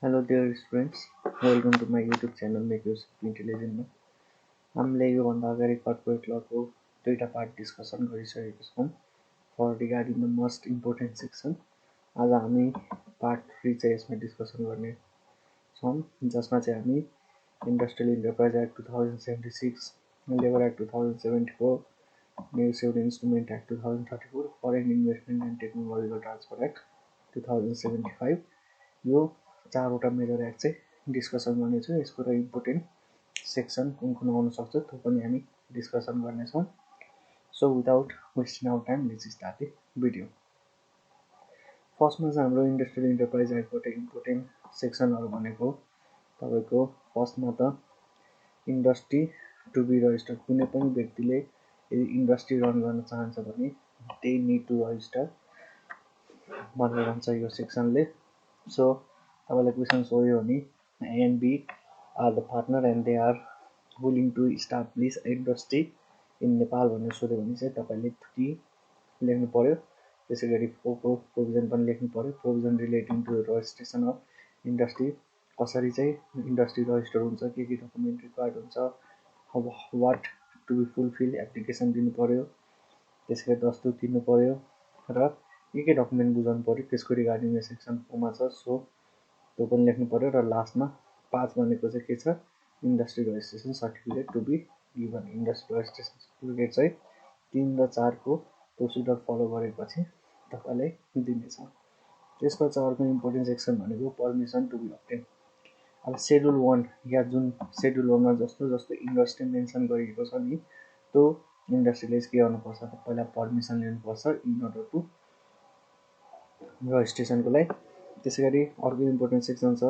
Hello dear students, welcome to my YouTube channel Make Yourself Intelligent. हामीले योभन्दा अगाडि corporate लको दुईटा पार्ट डिस्कसन गरिसकेका छौँ for regarding the most important section. आज हामी पार्ट 3 चाहिँ यसमा डिस्कसन गर्ने छौँ, जसमा चाहिँ हामी industrial enterprise act 2076, labour act 2074, new civil instrument act 2034, foreign investment and technological transfer act 2075 यो चारवटा मेजर एक्ट चाहिँ डिस्कसन गर्नेछौँ। यसको र इम्पोर्टेन्ट सेक्सन कुन कुन आउन सक्छ त्यो पनि हामी डिस्कसन गर्नेछौँ। So without wasting our time let's start the video. फर्स्टमा चाहिँ हाम्रो इन्डस्ट्रियल इन्टरप्राइज एक्टबाट इम्पोर्टेन्ट सेक्सनहरू भनेको तपाईँको फर्स्टमा त इन्डस्ट्री टु बी रजिस्टर्ड। कुनै पनि व्यक्तिले यदि इन्डस्ट्री रन गर्न चाहन्छ भने दे निड टु रजिस्टर भनेर भन्छ यो सेक्सनले। सो तपाईँलाई क्वेसन सोध्यो भने A and B are the partner and they are willing to establish industry in Nepal भनेर सोध्यो भने चाहिँ तपाईँले 3 लेख्नु पर्यो। त्यसै गरी 4 को प्रोभिजन पनि लेख्नु पर्यो। Provision relating to registration of industry, कसरी चाहिँ इन्डस्ट्री रजिस्टर हुन्छ, के डकुमेन्ट रिक्वायर्ड हुन्छ, what to be fulfil application दिनु पर्यो, त्यसै गरी दस्तुर दिनु पर्यो र के डकुमेन्ट बुझाउनु पर्यो त्यसको रिगार्डिङ यो सेक्सन 4 मा छ। सो त्यो पनि लेख्नु पर्यो। र लास्टमा 5 भनेको चाहिँ के छ, industry registration certificate to be given. Industry registration certificate चाहिँ 3 र 4 को प्रोसिडर फलो गरेपछि तपाईँलाई दिनेछ। त्यसपछि अर्को इम्पोर्टेन्ट सेक्सन भनेको पर्मिसन टु बी अब्टेन। अब सेड्युल 1 या जुन सेड्युल 1 मा जस्तो जस्तो इन्डस्ट्री मेन्सन गरिएको छ नि त्यो इन्डस्ट्रीले के गर्नुपर्छ त पहिला पर्मिसन लिनुपर्छ इन अर्डर टु रजिस्ट्रेसनको लागि। त्यसै गरी अर्को इम्पोर्टेन्ट सेक्सन छ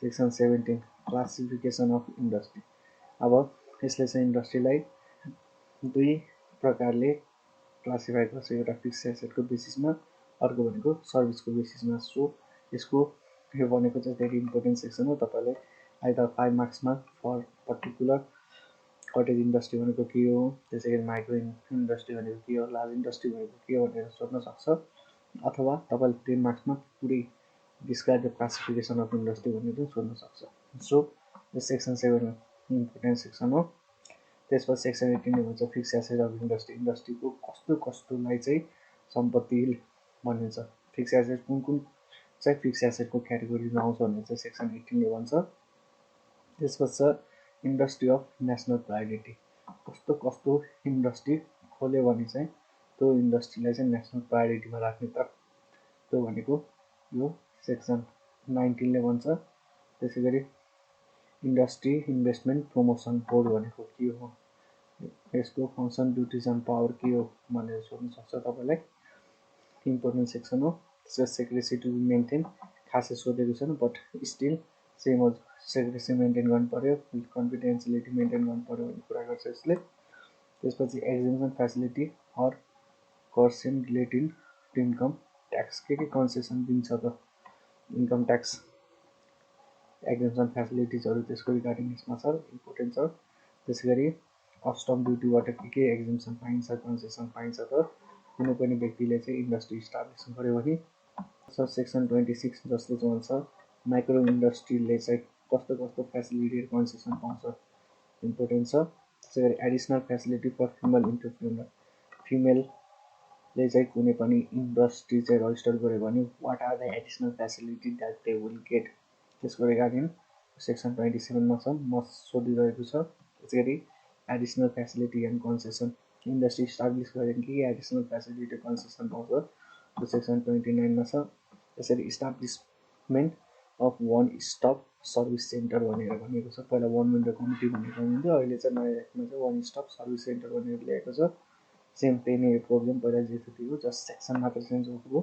सेक्सन 17 क्लासिफिकेसन अफ इन्डस्ट्री। अब यसले चाहिँ इन्डस्ट्रीलाई दुई प्रकारले क्लासिफाई गर्छ, एउटा फिक्स एसेटको बेसिसमा, अर्को भनेको सर्भिसको बेसिसमा। सो यसको यो भनेको चाहिँ भेरी इम्पोर्टेन्ट सेक्सन हो। तपाईँले आइदर 5 मार्क्समा फर पर्टिकुलर कटेज इन्डस्ट्री भनेको के हो, त्यसै गरी माइक्रो इन्डस्ट्री भनेको के हो, लार्ज इन्डस्ट्री भनेको के हो भनेर सोध्न सक्छ, अथवा तपाईँले 10 मार्क्समा पुरै describe the classification of industry भनेर सोध्न सक्छ। सो यो सेक्सन 7 इम्पोर्टेन्ट सेक्सन हो। त्यसपछि सेक्सन 18 भन्छ फिक्स एसेट अफ इन्डस्ट्री। इन्डस्ट्रीको कस्तो कस्तोलाई चाहिँ सम्पत्ति भनिन्छ, फिक्स एसेट कुन कुन चाहिँ फिक्स एसेटको क्याटेगोरीमा आउँछ भनेर चाहिँ सेक्सन 18 ले भन्छ। त्यसपछि इन्डस्ट्री अफ नेसनल प्रायोरिटी, कस्तो कस्तो इन्डस्ट्री खोल्यो भने चाहिँ त्यो इन्डस्ट्रीलाई चाहिँ नेसनल प्रायोरिटीमा राख्ने त त्यो भनेको यो सेक्सन 19 ले भन्छ। त्यसै गरी इन्डस्ट्री इन्भेस्टमेन्ट प्रमोसन बोर्ड भनेको के हो, यसको फङ्सन ड्युटिज एन्ड पावर के हो भनेर सोध्न सक्छ तपाईँलाई, इम्पोर्टेन्ट सेक्सन हो। त्यसपछि सेक्रेसी टु बी मेन्टेन, खासै सोधेको छैन बट स्टिल सेम हो, सेक्रेसी मेन्टेन गर्नु पर्यो, कन्फिडेन्सियलिटी मेन्टेन गर्नु पर्यो भन्ने कुरा गर्छ यसले। त्यसपछि exemption facility or concession relating to income tax, के कन्सेसन दिन्छ त इन्कम ट्याक्स एक्जेम्सन फेसिलिटिजहरू त्यसको रिगार्डिङ यसमा छ, इम्पोर्टेन्ट छ। त्यसै गरी कस्टम ड्युटीबाट के एक्जेम्सन पाइन्छ, कन्सेसन पाइन्छ त कुनै पनि व्यक्तिले चाहिँ इन्डस्ट्री इस्टाब्लिस गर्यो भने। सेक्सन 26 जसले चाहिँ भन्छ माइक्रो इन्डस्ट्रीले चाहिँ कस्तो कस्तो फेसिलिटी कन्सेसन पाउँछ, इम्पोर्टेन्ट छ। त्यसै गरी additional facility for female entrepreneur, फिमेलले चाहिँ कुनै पनि इन्डस्ट्री चाहिँ रजिस्टर गर्यो भने what are the additional facility that they will get, त्यसको रिगार्डिङ सेक्सन 27 मा छ, म सोधिरहेको छ। त्यसै गरी additional facility and concession, industry establish गर्यो भने के एडिसनल फेसिलिटी कन्सेसन पाउँछ त्यो सेक्सन 29 मा छ। त्यसरी establishment of one stop service centre भनेर भनेको छ, पहिला वान विन्डो कमिटी भनेर भनिन्थ्यो, अहिले चाहिँ नयाँ एक्टमा चाहिँ वान स्टप सर्भिस सेन्टर भनेर ल्याएको छ। सेम त्यही नै प्रोब्लम पहिला जे थियो त्यो जस्ट सेक्सन मात्र चेन्ज भएको।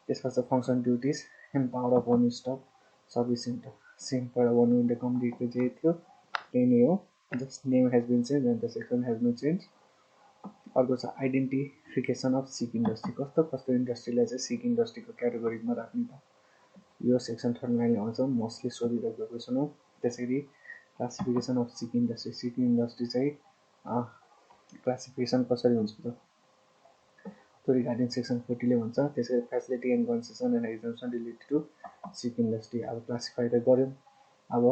त्यसपछि function duties and power of one stop service centre, same पहिला वान विन्डो कमिटीको जे थियो त्यही नै हो, just name has been change and the section has been change. अर्को छ आइडेन्टिफिकेसन अफ सिक इन्डस्ट्री, कस्तो कस्तो इन्डस्ट्रीलाई चाहिँ सिक इन्डस्ट्रीको क्याटेगोरीमा राख्ने त यो सेक्सन 39 आउँछ, मोस्टली सोधिरहेको क्वेसन हो। त्यसरी classification of sick industry, sick industry चाहिँ क्लासिफिकेसन कसरी हुन्छ त त्यो रिगार्डिङ सेक्सन 40 ले भन्छ। त्यसै facility and concession and exemption related to sick industry. अब क्लासिफाई त गऱ्यौँ। अब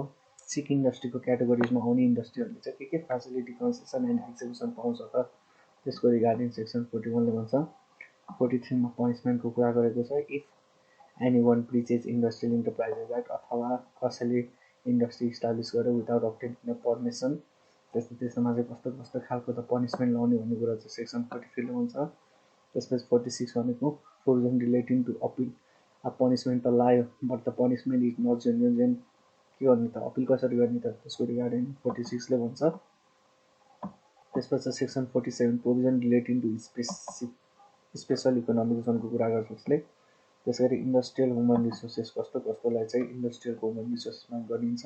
सिक इन्डस्ट्रीको क्याटेगोरिजमा आउने इन्डस्ट्रीहरूले चाहिँ के फ्यासिलिटी कन्सेसन एन्ड एक्जम्पसन पाउँछ त, त्यसको रिगार्डिङ सेक्सन 41 ले भन्छ। 43 मा पनिसमेन्टको कुरा गरेको छ। If any one breaches industrial enterprises act, अथवा कसैले इन्डस्ट्री इस्टाब्लिस गर्यो विदाउट अब्टेनिङ पर्मिसन, त्यसमा चाहिँ कस्तो कस्तो खालको त पनिसमेन्ट लाउने भन्ने कुरा चाहिँ सेक्सन 43 ले भन्छ। त्यसपछि 46 भनेको प्रोभिजन रिलेटिङ टु अपिल। अब पनिसमेन्ट त लायो but the punishment is not genuine, के गर्ने त, अपिल कसरी गर्ने त, त्यसको रिगार्डिङ 46 ले भन्छ। त्यसपछि section 47 provision relating to special economic जोनको कुरा गर्छ यसले। त्यसरी इन्डस्ट्रियल ह्युमन रिसोर्सेस कस्तो कस्तोलाई चाहिँ इन्डस्ट्रियल ह्युमन रिसोर्समा गरिन्छ।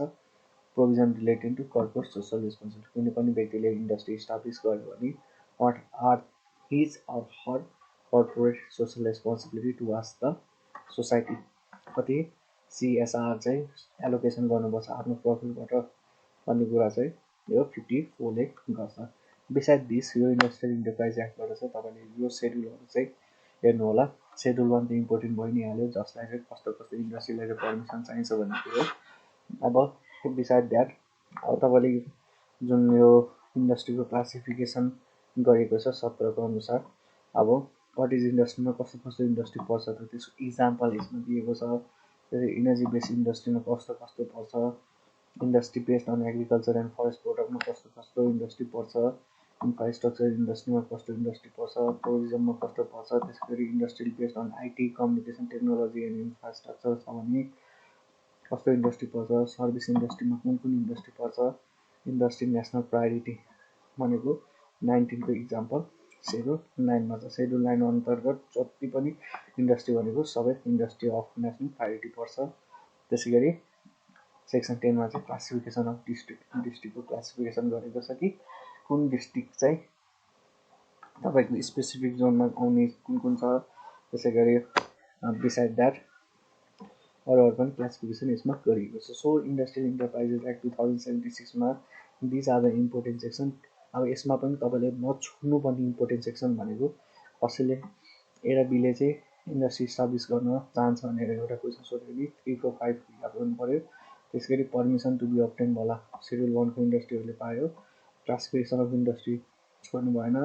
Provision relating to corporate social responsibility, कुनै पनि व्यक्तिले इन्डस्ट्री इस्टाब्लिस गर्यो भने what are his or her corporate social responsibility towards the society, कति सिएसआर चाहिँ एलोकेसन गर्नुपर्छ आफ्नो प्रफिटबाट भन्ने कुरा चाहिँ यो 54 ले गर्छ। बिसाइड दिस यो इन्डस्ट्रियल इन्टरप्राइज एक्टबाट चाहिँ तपाईँले यो सेड्युलहरू चाहिँ हेर्नु होला। सेड्युल 1 त इम्पोर्टेन्ट भइ नै हाल्यो, जसलाई चाहिँ कस्तो कस्तो इन्डस्ट्रीलाई चाहिँ पर्मिसन चाहिन्छ भन्ने कुरो। अब बिसाइड द्याट अब तपाईँले जुन यो इन्डस्ट्रीको क्लासिफिकेसन गरेको छ 17 को अनुसार, अब वाट इज इन्डस्ट्रीमा कस्तो कस्तो इन्डस्ट्री पर्छ त त्यसको इक्जाम्पल यसमा दिएको छ। त्यसै इनर्जी बेस्ड इन्डस्ट्रीमा कस्तो कस्तो पर्छ, industry based on agriculture and forest प्रोडक्टमा कस्तो कस्तो इन्डस्ट्री पर्छ, इन्फ्रास्ट्रक्चर इन्डस्ट्रीमा कस्तो इन्डस्ट्री पर्छ, टुरिज्ममा कस्तो पर्छ, त्यसै गरी industrial based on IT communication technology and infrastructure छ भने कस्तो इन्डस्ट्री पर्छ, सर्भिस इन्डस्ट्रीमा कुन कुन इन्डस्ट्री पर्छ, इन्डस्ट्री नेसनल प्रायोरिटी भनेको 19 को इक्जाम्पल सेड्युल 9 मा छ। सेड्युल 9 अन्तर्गत जति पनि इन्डस्ट्री भनेको सबै इन्डस्ट्री अफ नेसनल प्रायोरिटी पर्छ। त्यसै गरी सेक्सन 10 मा चाहिँ क्लासिफिकेसन अफ डिस्ट्रिक्टको क्लासिफिकेसन गरेको छ कि कुन डिस्ट्रिक्ट चाहिँ तपाईँको स्पेसिफिक जोनमा आउने कुन कुन छ। त्यसै गरी बिसाइड द्याट अरू पनि क्लासिफिकेसन यसमा गरिएको छ। सो इन्डस्ट्रियल इन्टरप्राइजेस एक्ट 2076 मा these are the important section. अब यसमा पनि तपाईँले नछोड्नुपर्ने इम्पोर्टेन्ट सेक्सन भनेको कसैले एउटा बीले चाहिँ इन्डस्ट्री इस्टाब्लिस गर्न चाहन्छ भनेर एउटा क्वेसन सोध्यो भने 3, 4, 5 याद गर्नु पऱ्यो। त्यसै गरी पर्मिसन टु बी अब्टेन होला, सेड्युल 1 को इन्डस्ट्रीहरूले पायो। क्लासिफिकेसन अफ इन्डस्ट्री छोड्नु भएन,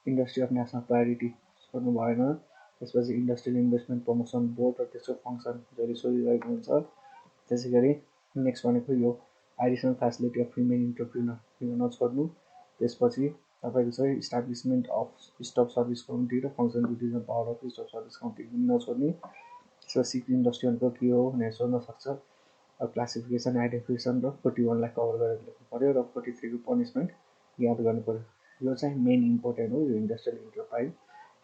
इन्डस्ट्री अफ नेसनल प्रायोरिटी छोड्नु भएन। त्यसपछि इन्डस्ट्रियल इन्भेस्टमेन्ट प्रमोसन बोर्ड र त्यसको फङ्सन जरी सोधिरहेको हुन्छ। त्यसै गरी नेक्स्ट भनेको यो additional facility of female entrepreneur यो नछोड्नु। त्यसपछि तपाईँको चाहिँ establishment of stop service committee र function duties and power of stop service committee पनि नछोड्ने। त्यसपछि सिक इन्डस्ट्री भनेको के हो भनेर सोध्न सक्छ। अब क्लासिफिकेसन आइडेन्टिफिकेसन र 41 लाई कभर गरेर लेख्नु पऱ्यो र 43 को पनिसमेन्ट याद गर्नु पऱ्यो। यो चाहिँ मेन इम्पोर्टेन्ट हो यो इन्डस्ट्रियल इन्टरप्राइज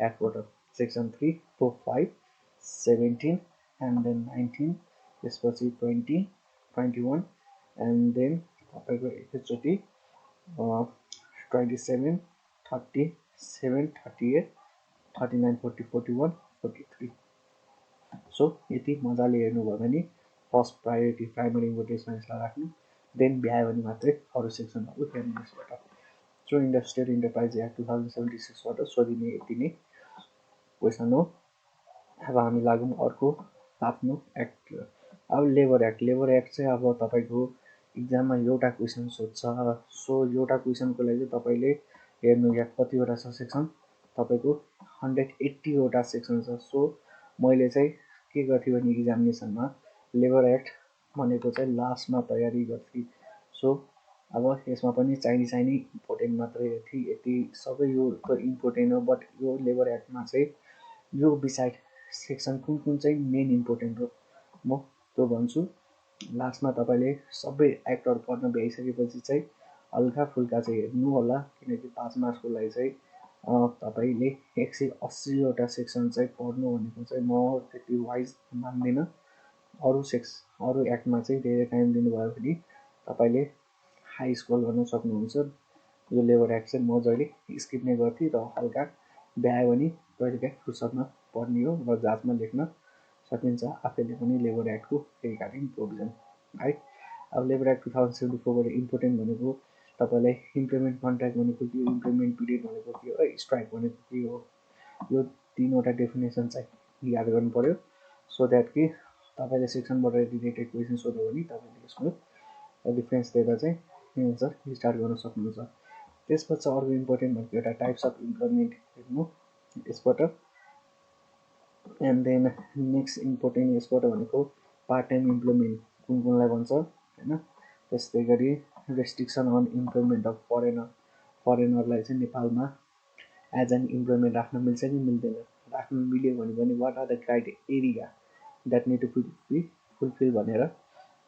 एक्टबाट। सेक्सन 3, 4, 5, 17 एन्ड देन 19, त्यसपछि 20, 21 एन्ड देन तपाईँको एकैचोटि 27, 37, 38, 39, 40, 41, 43। सो यति मजाले हेर्नुभयो भने फर्स्ट प्रायोरिटी प्राइमरी इम्पोर्टेन्समा यसलाई राख्नु, देन भ्यायो भने मात्रै अरू सेक्सनहरू हेर्नु यसबाट। सो इन्डस्ट्रियल इन्टरप्राइज एक्ट 2076 बाट सोधिने यति नै क्वेसन हो। अब हामी लागौँ अर्को आफ्नो एक्ट। अब लेबर एक्ट। लेबर एक्ट चाहिँ अब तपाईँको इक्जाममा एउटा क्वेसन सोध्छ। सो एउटा क्वेसनको लागि चाहिँ तपाईँले हेर्नु यहाँ कतिवटा छ सेक्सन, तपाईँको 180 वटा सेक्सन छ। सो मैले चाहिँ के गर्थेँ भने इक्जामिनेसनमा लेबर एक्ट भनेको चाहिँ लास्टमा तयारी गर्थेँ। सो अब यसमा पनि चाहिने इम्पोर्टेन्ट मात्रै थिए, यति सबै यो त इम्पोर्टेन्ट हो। बट यो लेबर एक्टमा चाहिँ यो बिसाइड सेक्सन कुन कुन चाहिँ मेन इम्पोर्टेन्ट हो म त्यो भन्छु लास्टमा। तपाईँले सबै एक्टहरू पढ्न भ्याइसकेपछि चाहिँ हल्का फुल्का चाहिँ हेर्नु होला, किनकि 5 मार्क्सको लागि चाहिँ तपाईँले 180 वटा सेक्सन चाहिँ पढ्नु भनेको चाहिँ म त्यति वाइज मान्दिनँ। अरू एक्टमा चाहिँ धेरै टाइम दिनुभयो भने तपाईँले हाई स्कोर गर्न सक्नुहुन्छ। यो लेबर एक्ट चाहिँ म जहिले स्किप नै गर्थेँ र हल्का भ्यायो भने कहिलेकाहीँ फुर्सदमा पढ्ने हो र जाँचमा लेख्न सकिन्छ आफैले पनि लेबर एक्टको रिगार्डिङ प्रोभिजन है। अब लेबर एक्ट 2074 बाट इम्पोर्टेन्ट भनेको तपाईँलाई इम्प्लोइमेन्ट कन्ट्र्याक्ट भनेको के हो, इम्प्लोइमेन्ट पिरियड भनेको के हो, स्ट्राइक भनेको के हो, यो तीनवटा डेफिनेसन चाहिँ याद गर्नु पर्यो सो द्याट कि तपाईँले सेक्सनबाट रिलेटेड क्वेसन सोध्यो भने तपाईँले यसको डिफरेन्स दिएर चाहिँ एन्सर स्टार्ट गर्न सक्नुहुन्छ। त्यसपछि अर्को इम्पोर्टेन्ट भनेको एउटा टाइप्स अफ इम्प्लोइमेन्ट हेर्नु यसबाट। एन्ड देन नेक्स्ट इम्पोर्टेन्ट यसबाट भनेको पार्ट टाइम इम्प्लोइमेन्ट कुन कुनलाई भन्छ होइन। त्यस्तै गरी रेस्ट्रिक्सन अन इम्प्लोइमेन्ट अफ फरेनरलाई चाहिँ नेपालमा एज एन इम्प्लोइमेन्ट राख्न मिल्छ कि मिल्दैन, राख्नु मिल्यो भने पनि what are the criteria that need to be fulfil भनेर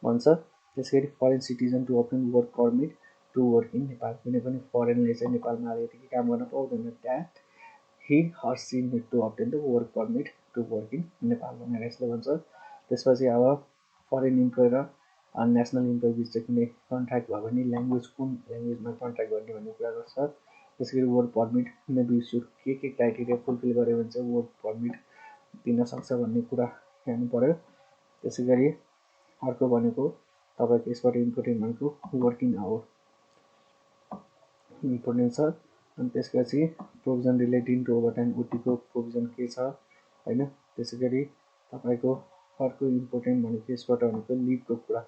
भन्छ। त्यसै गरी foreign citizen to obtain work permit to work in Nepal, कुनै पनि फरेनले चाहिँ नेपालमा आएदेखि काम गर्न पाउँदैन, that he or she need to obtain the work permit to work in Nepal भनेर यसले भन्छ। त्यसपछि अब फरेन इम्प्लोइ र नेसनल इम्प्लोइ बिच चाहिँ कुनै कन्ट्र्याक्ट भयो भने ल्याङ्ग्वेज कुन ल्याङ्ग्वेजमा कन्ट्र्याक्ट गर्ने भन्ने कुरा गर्छ। त्यसै गरी वर्क पर्मिट मेबी इस्यु के क्राइटेरिया फुलफिल गर्यो भने चाहिँ वर्क पर्मिट दिन सक्छ भन्ने कुरा हेर्नु पर्यो। त्यसै गरी अर्को भनेको तपाईँको यसबाट इम्पोर्टेन्ट भनेको वर्किङ आवर इम्पोर्टेन्ट छ। अनि त्यसपछि provision relating to overtime ओटीको प्रोभिजन के छ होइन। त्यसै गरी तपाईँको अर्को इम्पोर्टेन्ट भनेको यसबाट भनेको लिभको कुरा,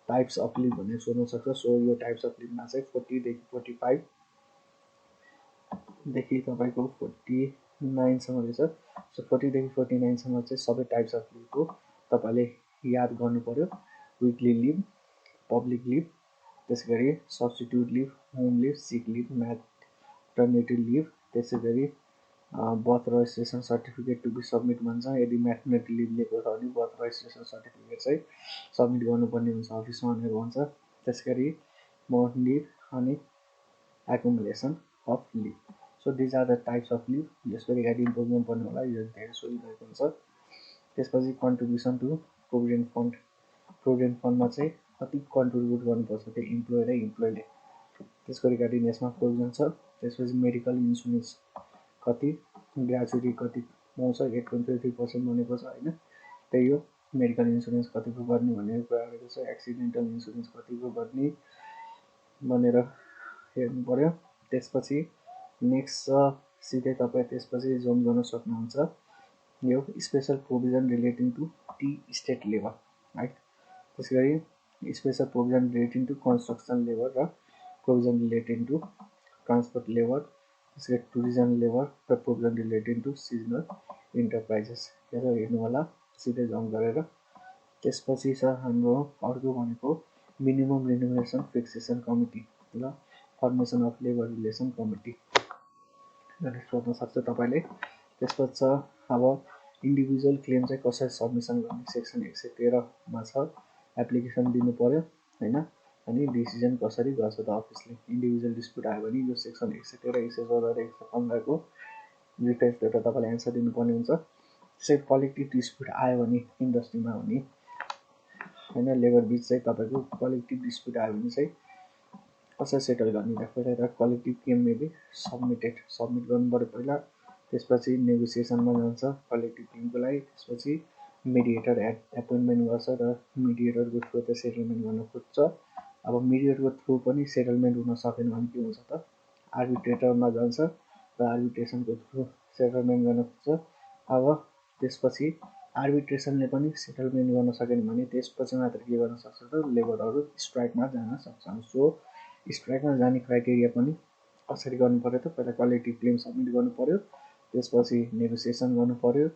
टाइप्स अफ लिभ भनेर सोध्न सक्छ। सो यो टाइप्स अफ लिभमा चाहिँ 40 देखि 45 देखि तपाईँको 49सम्म रहेछ। सो 40 देखि 49सम्म चाहिँ सबै टाइप्स अफ लिभको तपाईँले याद गर्नु पर्यो। विकली लिभ, पब्लिक लिभ, त्यसै गरी substitute leave, home leave, sick leave, maternity leave, त्यसै गरी birth registration certificate to be submit भन्छ। यदि म्याटर्निटी लिभ लिएको छ भने बर्थ रजिस्ट्रेसन सर्टिफिकेट चाहिँ सब्मिट गर्नुपर्ने हुन्छ अफिसमा भनेर भन्छ। त्यसै गरी मर्न लिभ अनि accumulation of leave. So these are the types of leave. यसको रिगार्डिङ प्रोग्राम पर्ने होला, यो धेरै सोधिरहेको हुन्छ। त्यसपछि contribution to provident fund, provident फन्डमा चाहिँ कति कन्ट्रिब्युट गर्नुपर्छ त्यो इम्प्लोइ र इम्प्लोइले, त्यसको रिगार्डिङ यसमा प्रोभिजन छ। त्यसपछि मेडिकल इन्सुरेन्स कति, ग्रेजुटी कति पाउँछ, 8.33% भनेको छ होइन। त्यही हो मेडिकल इन्सुरेन्स कतिको गर्ने भन्ने कुरा गरेको छ। एक्सिडेन्टल इन्सुरेन्स कतिको गर्ने भनेर हेर्नु पर्यो। त्यसपछि नेक्स्ट सिधै तपाईँ त्यसपछि जोइन गर्न सक्नुहुन्छ यो special provision relating to tea estate labour है। त्यसै गरी special provision relating to construction labour र provision relating to transport labour, त्यसै गरी टुरिज्म लेबर र provision relating to seasonal enterprises, यसो हेर्नु होला सिधै जम्प गरेर। त्यसपछि छ हाम्रो अर्को भनेको मिनिमम रिन्युमरेसन फिक्सेसन कमिटी र formation of labour relation committee सोध्न सक्छ तपाईँले। त्यसपछि छ अब इन्डिभिजुअल क्लेम चाहिँ कसरी सब्मिसन गर्ने, सेक्सन 113मा छ। एप्लिकेसन दिनु पर्यो होइन, अनि डिसिजन कसरी गर्छ त अफिसले। इन्डिभिजुअल डिस्प्युट आयो भने यो सेक्सन 113, 114 र 115को रिफरेन्स दिएर तपाईँले एन्सर दिनुपर्ने हुन्छ। त्यसै कलेक्टिभ डिस्प्युट आयो भने इन्डस्ट्रीमा हुने होइन, लेबर बिच चाहिँ तपाईँको कलेक्टिभ डिस्प्युट आयो भने चाहिँ कसरी सेटल गर्ने, पहिला त कलेक्टिभ क्लेम मेबी सब्मिट गर्नु पऱ्यो पहिला। त्यसपछि नेगोसिएसनमा जान्छ कलेक्टिभ क्लेमको लागि। त्यसपछि मिडिएटर एपोइन्टमेन्ट गर्छ र मिडिएटरको थ्रु त सेटलमेन्ट गर्न खोज्छ। अब मिडिएटरको थ्रु पनि सेटलमेन्ट हुन सकेन भने के हुन्छ त आर्बिट्रेटरमा जान्छ र आर्बिट्रेसनको थ्रु सेटलमेन्ट गर्न खोज्छ। अब त्यसपछि आर्बिट्रेसनले पनि सेटलमेन्ट गर्न सकेन भने त्यसपछि मात्र के गर्न सक्छ त लेबरहरू स्ट्राइकमा जान सक्छन्। सो स्ट्राइकमा जाने क्राइटेरिया पनि कसरी गर्नु पर्यो त पहिला कलेक्टिभ क्लेम सब्मिट गर्नु पर्यो, त्यसपछि नेगोसिएसन गर्नु पर्यो।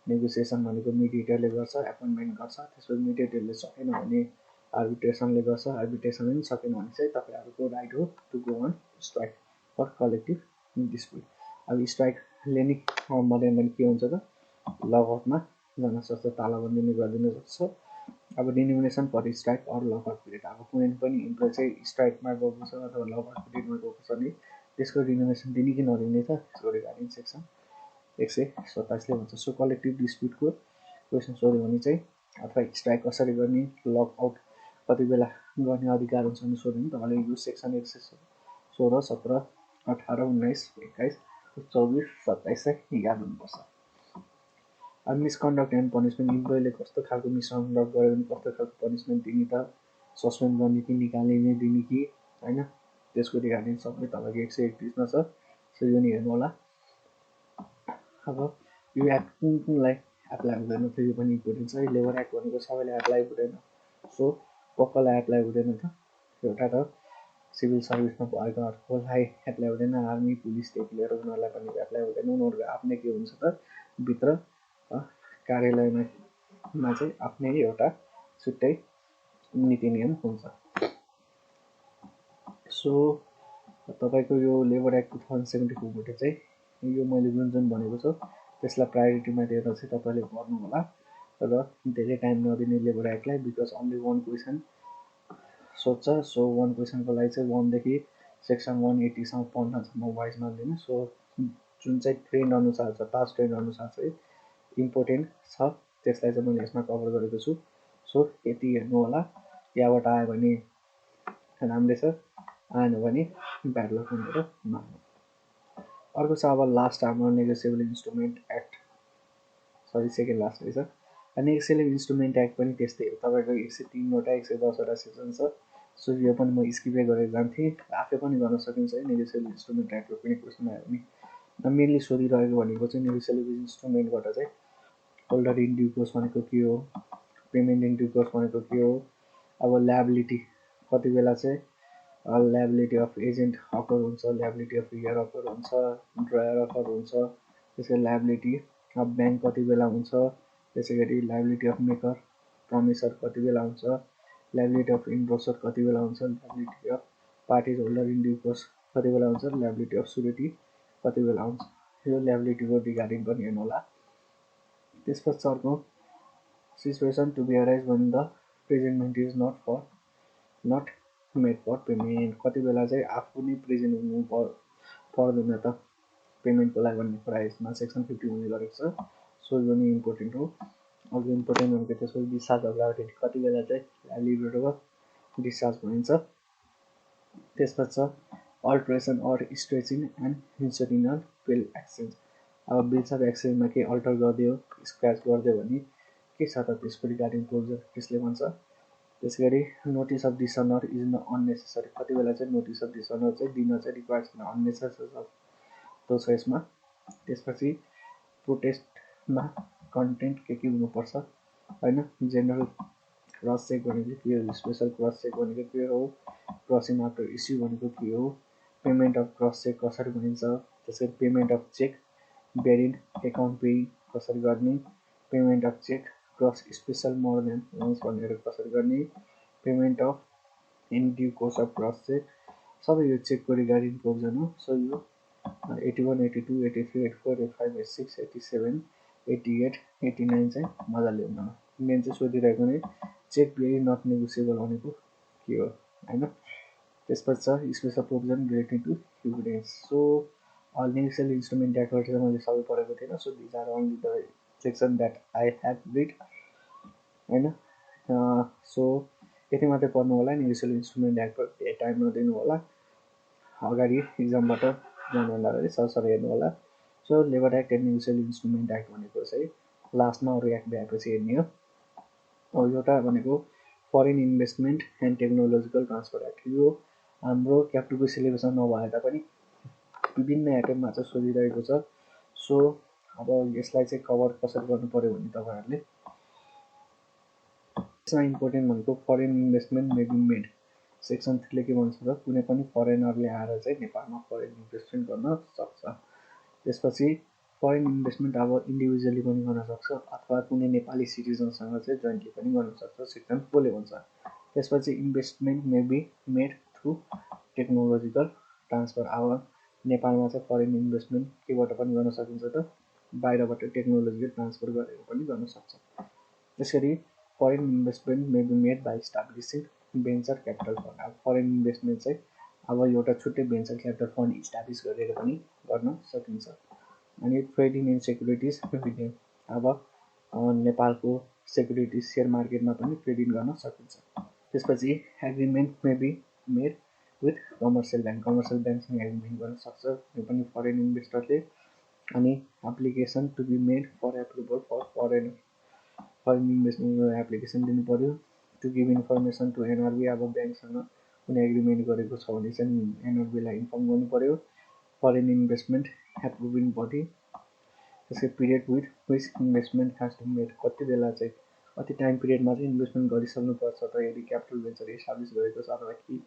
नेगोसिएसन भनेको मिडिएटरले गर्छ, एपोइन्टमेन्ट गर्छ। त्यसपछि मिडिएटरले सकेन भने आर्बिट्रेसनले गर्छ, आर्बिट्रेसनले पनि सकेन भने चाहिँ तपाईँहरूको राइट हो to go on strike for collective dispute. अब स्ट्राइकले नि भनेन भने के हुन्छ त लगआउटमा जान सक्छ, तालाबन्दी नै गरिदिन सक्छ। अब रिन्युमरेसन पर स्ट्राइक अर लगआउट पिरियड, अब कुनै पनि इम्प्लोइ चाहिँ स्ट्राइकमा गएको छ अथवा लगआउट पिरियडमा गएको छ भने त्यसको रिन्युमरेसन दिने कि नदिने त त्यसको रिगार्डिङ सेक्सन 127ले भन्छ। सो कलेक्टिभ डिस्प्युटको क्वेसन सोध्यो भने चाहिँ अथवा स्ट्राइक कसरी गर्ने, लगआउट कति बेला गर्ने अधिकार हुन्छ भने सोध्यो भने तपाईँले यो सेक्सन 116, 17, 18, 19, 21, 24, 27 चाहिँ याद हुनुपर्छ। अब मिसकन्डक्ट एन्ड पनिसमेन्ट, इम्प्लोइले कस्तो खालको मिसकन्डक्ट गर्यो भने कस्तो खालको पनिसमेन्ट दिने त, सस्पेन्ड गर्ने कि निकालिने दिने कि होइन, त्यसको रिगार्डिङ सबै तपाईँको 131मा छ। सो यो नि हेर्नु होला। अब यो एक्ट कुनलाई एप्लाई हुँदैन थियो, यो पनि इम्पोर्टेन्ट छ। लेबर एक्ट भनेको सबैले एप्लाई हुँदैन, सो कसलाई एप्लाई हुँदैन त, एउटा त सिभिल सर्भिसमा भएकोहरूलाई एप्लाई हुँदैन, आर्मी पुलिसदेखि लिएर उनीहरूलाई पनि एप्लाई हुँदैन। उनीहरूको आफ्नै के हुन्छ त, भित्र कार्यालयमा चाहिँ आफ्नै एउटा छुट्टै नीति नियम हुन्छ। सो तपाईँको यो लेबर एक्ट 2074बाट चाहिँ यो मैले जुन जुन भनेको छु त्यसलाई प्रायोरिटीमा दिएर चाहिँ तपाईँले गर्नु होला र धेरै टाइम नदिने लेबर एक्टलाई, बिकज अन्ली 1 क्वेसन सोध्छ। सो 1 क्वेसनको लागि चाहिँ 1 देखि सेक्सन 180 सम्म पढ्न छ, म वाइजमा लिने। सो जुन चाहिँ ट्रेन्ड अनुसार छ, पास्ट ट्रेन्ड अनुसार चाहिँ इम्पोर्टेन्ट छ, त्यसलाई चाहिँ मैले यसमा कभर गरेको छु। सो यति हेर्नु होला, यहाँबाट आयो भने राम्रै छ, आएन भने ब्याड लक भनेर मान्नु। अर्को छ अब लास्ट हाम्रो negotiable instrument act, sorry second last रहेछ। नेगोसिएबल इन्स्ट्रुमेन्ट एक्ट पनि त्यस्तै हो, तपाईँको 103वटा 110वटा सेक्सन छ। सो यो पनि म स्किपै गरेर जान्थेँ, आफै पनि गर्न सकिन्छ है। नेगोसिएबल इन्स्ट्रुमेन्ट एक्टको पनि क्वेसन आयो भने मेनली सोधिरहेको भनेको चाहिँ नेगोसिएबल इन्स्ट्रुमेन्टबाट चाहिँ होल्डर इन ड्यू कोर्स भनेको के हो, पेमेन्ट इन ड्यू कोर्स भनेको के हो, अब ल्याबिलिटी कति बेला चाहिँ ल्याबिलिटी अफ एजेन्ट अफर हुन्छ, ल्याबिलिटी अफ हियर अफर हुन्छ, ड्रायर अफर हुन्छ, त्यसै ल्याबिलिटी अफ ब्याङ्क कति बेला हुन्छ, त्यसै गरी ल्याबिलिटी अफ मेकर प्रमिसर कति बेला हुन्छ, ल्याबिलिटी अफ इन्भोर्सर कति बेला हुन्छ, liability of parties holder in due course कति बेला हुन्छ, ल्याबिलिटी अफ सुरिटी कति बेला हुन्छ। यो ल्याबिलिटीको रिगार्डिङ पनि हेर्नु होला। त्यसपछि अर्को situation to be arise when the presentment is not made for payment, कति बेला चाहिँ आफू नै प्रेजेन्ट हुनु पर्दैन त पेमेन्टको लागि भन्ने कुरा यसमा सेक्सन 50 हुने गरेको छ। सो यो नि इम्पोर्टेन्ट हो। अर्को इम्पोर्टेन्ट भनेको त्यसपछि डिस्चार्ज अफ कति बेला चाहिँ ल्याबिलिटीको डिस्चार्ज भइन्छ। त्यसपछि छ अल्ट्रेसन अर स्ट्रेचिङ एन्ड इन्सुरिनल बिल एक्सचेन्ज, अब बिल्स अफ एक्सचेन्जमा केही अल्टर गरिदियो, स्क्रच गरिदियो भने के छ त त्यसको रिगार्डिङ क्लोजर त्यसले भन्छ। त्यसै गरी नोटिस अफ डिसअनर इज न अननेसेसरी, कति बेला चाहिँ नोटिस अफ डिसअनर चाहिँ दिन चाहिँ रिक्वायर्ड छैन, अननेसेसरी त्यो छ यसमा। त्यसपछि प्रोटेस्टमा कन्टेन्ट के हुनुपर्छ होइन, जेनरल क्रस चेक भनेको के हो, स्पेसल क्रस चेक भनेको के हो, क्रसिङ आफ्टर इस्यु भनेको के हो, पेमेन्ट अफ क्रस चेक कसरी भनिन्छ, त्यसरी payment of cheque bearing account pay कसरी गर्ने, payment of cheque cross special more than once भनेर कसरी गर्ने, payment of in due course of cross cheque, सबै यो चेकको रिगार्डिङ प्रोभिजन हो। सो यो 81, 82, 83, 84, 85, 86, 87, 88, 89 चाहिँ मजाले हुँदैन। मेन चाहिँ सोधिरहेको नै चेक भेरी नट नेगोसिएबल भनेको के हो होइन। त्यसपछि छ special provision related to evidence. So negotiable instrument एक्टबाट चाहिँ मैले सबै पढेको थिएन। So these are only the section that I have read होइन। सो यति मात्रै पढ्नु होला, नेगोसिएबल इन्स्ट्रुमेन्ट एक्टबाट धेरै टाइम नदिनु होला, अगाडि इक्जामबाट जानुभन्दा अगाडि सरसर हेर्नु होला। So labour act and negotiable instrument act भनेको चाहिँ लास्टमा अरू एक्ट भएपछि हेर्ने हो। अब एउटा भनेको foreign investment and technological transfer act, यो हाम्रो क्याप्टिभको सिलेबसमा नभए तापनि विभिन्न एटेम्पमा चाहिँ सोधिरहेको छ। सो अब यसलाई चाहिँ कभर कसरी गर्नु पर्यो भने तपाईँहरूले यसमा इम्पोर्टेन्ट भनेको foreign investment may be made, section 3ले के भन्छ त, कुनै पनि फरेनरले आएर चाहिँ नेपालमा फरेन इन्भेस्टमेन्ट गर्न सक्छ। त्यसपछि फरेन इन्भेस्टमेन्ट अब इन्डिभिजुअली पनि गर्न सक्छ अथवा कुनै नेपाली सिटिजनसँग चाहिँ जोइन्टली पनि गर्न सक्छ, सेक्सन 4ले भन्छ। त्यसपछि investment may be made through technological transfer, अब नेपालमा चाहिँ फरेन इन्भेस्टमेन्ट केबाट पनि गर्न सकिन्छ त, बाहिरबाट टेक्नोलोजिकल ट्रान्सफर गरेर पनि गर्न सक्छ। त्यसरी foreign investment may be made by establishing venture capital fund, अब फरेन इन्भेस्टमेन्ट चाहिँ अब एउटा छुट्टै भेन्चर क्यापिटल फन्ड इस्टाब्लिस गरेर पनि गर्न सकिन्छ। अनि ट्रेडिङ इन सेक्युरिटिज विदिन, अब नेपालको सेक्युरिटिज सेयर मार्केटमा पनि ट्रेडिङ गर्न सकिन्छ। त्यसपछि agreement may be made with commercial bank, commercial ब्याङ्कसँग एग्रिमेन्ट गर्न सक्छ यो पनि फरेन इन्भेस्टरले। अनि application to be made for approval for foreign इन्भेस्टमेन्टको एप्लिकेसन दिनु पऱ्यो। To give information to NRB, अब ब्याङ्कसँग कुनै एग्रिमेन्ट गरेको छ भने चाहिँ एनआरबीलाई इन्फर्म गर्नु पऱ्यो। फरेन इन्भेस्टमेन्ट एप्रुभिङ बडी त्यसको period with which investment has to made, कति बेला चाहिँ कति टाइम पिरियडमा चाहिँ इन्भेस्टमेन्ट गरिसक्नुपर्छ त यदि क्यापिटल भेन्चर इस्टाब्लिस गरेको छ अथवा कि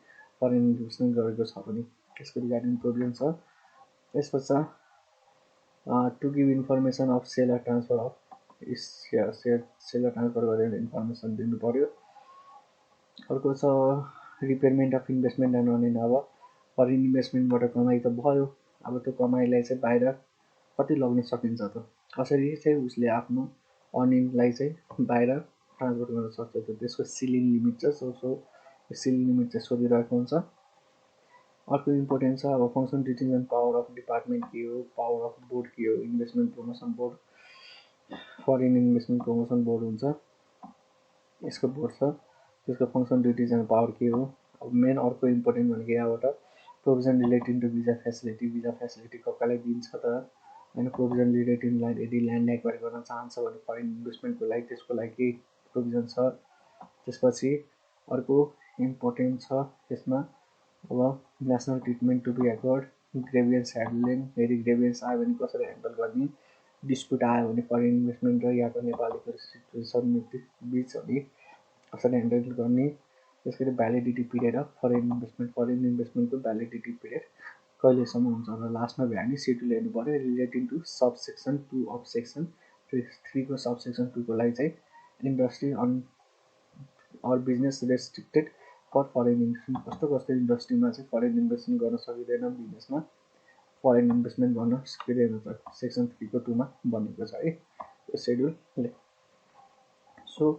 फरेन इन्भेस्टमेन्ट गरेको छ भने त्यसको रिगार्डिङ प्रोब्लम छ। त्यसपछि to give information of seller transfer of seller transfer गरेर इन्फर्मेसन दिनु पर्यो। अर्को छ repairment of investment and earning. अब फरेन इन्भेस्टमेन्टबाट कमाइ त भयो, अब त्यो कमाइलाई चाहिँ बाहिर कति लग्न सकिन्छ त, कसरी चाहिँ उसले आफ्नो अर्निङलाई चाहिँ बाहिर ट्रान्सफर गर्न सक्छ त, त्यसको सिलिङ लिमिट छ। सो सिलिङ लिमिट चाहिँ सोधिरहेको हुन्छ। अर्को इम्पोर्टेन्ट छ अब function details and power of department के हो, पावर अफ बोर्ड के हो, investment promotion board, foreign investment promotion board हुन्छ, यसको बोर्ड छ, त्यसको फङ्सन ड्युटिज एन्ड पावर के हो। अब मेन अर्को इम्पोर्टेन्ट भनेको यहाँबाट provision relating to visa facility, visa facility कसलाई दिन्छ त होइन, प्रोभिजन रिलेटिङ यदि ल्यान्ड एक्वायर गर्न चाहन्छ भने फरेन इन्भेस्टमेन्टको लागि त्यसको लागि केही प्रोभिजन छ। त्यसपछि अर्को इम्पोर्टेन्ट छ त्यसमा अब national treatment to be accord, grievance handling, यदि ग्रेभियन्स आयो भने कसरी ह्यान्डल गर्ने, डिस्प्युट आयो भने फरेन इन्भेस्टमेन्ट र यहाँको नेपालीको सिचुएसन बिच अनि कसरी ह्यान्डल गर्ने। त्यसरी भ्यालिडिटी पिरियड अफ फरेन इन्भेस्टमेन्टको भ्यालिडिटी पिरियड कहिलेसम्म हुन्छ र लास्टमा भ्याने सेड्युल हेर्नु पर्यो relating to sub section 2 of section 3 को सब सेक्सन 2 को लागि चाहिँ industry or business restricted for foreign investment, कस्तो इन्डस्ट्रीमा चाहिँ फरेन इन्भेस्टमेन्ट गर्न सकिँदैन, बिजनेसमा फरेन इन्भेस्टमेन्ट गर्न सकिँदैन त सेक्सन 3 को 2 मा बनेको छ है त्यो सेड्युलले। So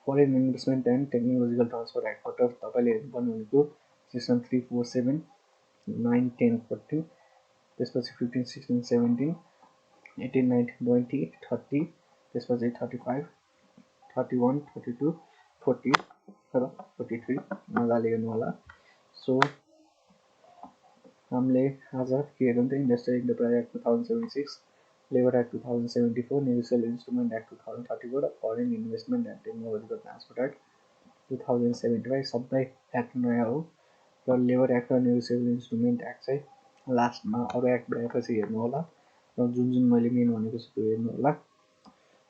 foreign investment and technological transfer headquarter तपाईँले हेर्नुपर्ने भनेको सेक्सन 3, 4, 7, 9, 10, 14, त्यसपछि 15, 16, 17, 18, 19, 20, 30, त्यसपछि 35, 31, 32, 40 र 43 मजाले हेर्नु होला। सो हामीले आज के हेरौँ त industrial enterprise act 2076, labour act 2074, negotiable instrument act 2034 र foreign investment and technological transfer act 2075 सबै एक्ट नयाँ हो र लेबर एक्ट र नेगोसिएबल इन्स्ट्रुमेन्ट एक्ट चाहिँ लास्टमा अरू एक्ट भएपछि हेर्नु होला र जुन मैले मेन भनेको छु त्यो हेर्नु होला।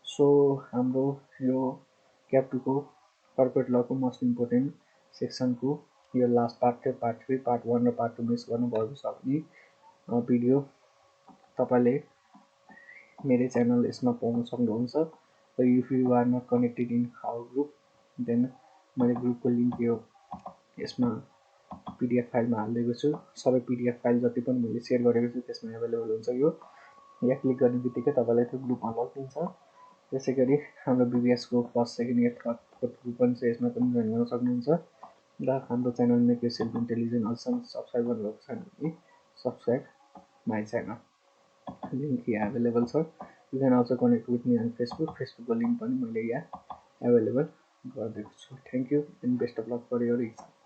सो हाम्रो यो क्याप 2 को कर्पोरेट लको मोस्ट इम्पोर्टेन्ट सेक्सनको यो लास्ट पार्ट थियो, पार्ट 3, पार्ट 1 र पार्ट 2 मिस गर्नुभएको छ भने भिडियो तपाईँले मेरो च्यानल यसमा पाउन सक्नुहुन्छ र if you are not connected in our group देन मैले ग्रुपको लिङ्क यो यसमा पिडिएफ फाइलमा हालिदिएको छु। सबै पिडिएफ फाइल जति पनि मैले सेयर गरेको छु त्यसमा एभाइलेबल हुन्छ। यो यहाँ क्लिक गर्ने बित्तिकै तपाईँलाई त्यो ग्रुपमा लगिन्छ। त्यसै गरी हाम्रो बिबिएसको first, second, eight, third, fourth group पनि छ, यसमा पनि जोइन गर्न सक्नुहुन्छ र हाम्रो channel make yourself intelligent also subscribe गर्नुभएको छैन भने सब्सक्राइब माई च्यानल, लिङ्क यहाँ एभाइलेबल छ। You can also connect with me on फेसबुकको लिङ्क पनि मैले यहाँ एभाइलेबल गरिदिएको छु। Thank you and best of luck for your exam.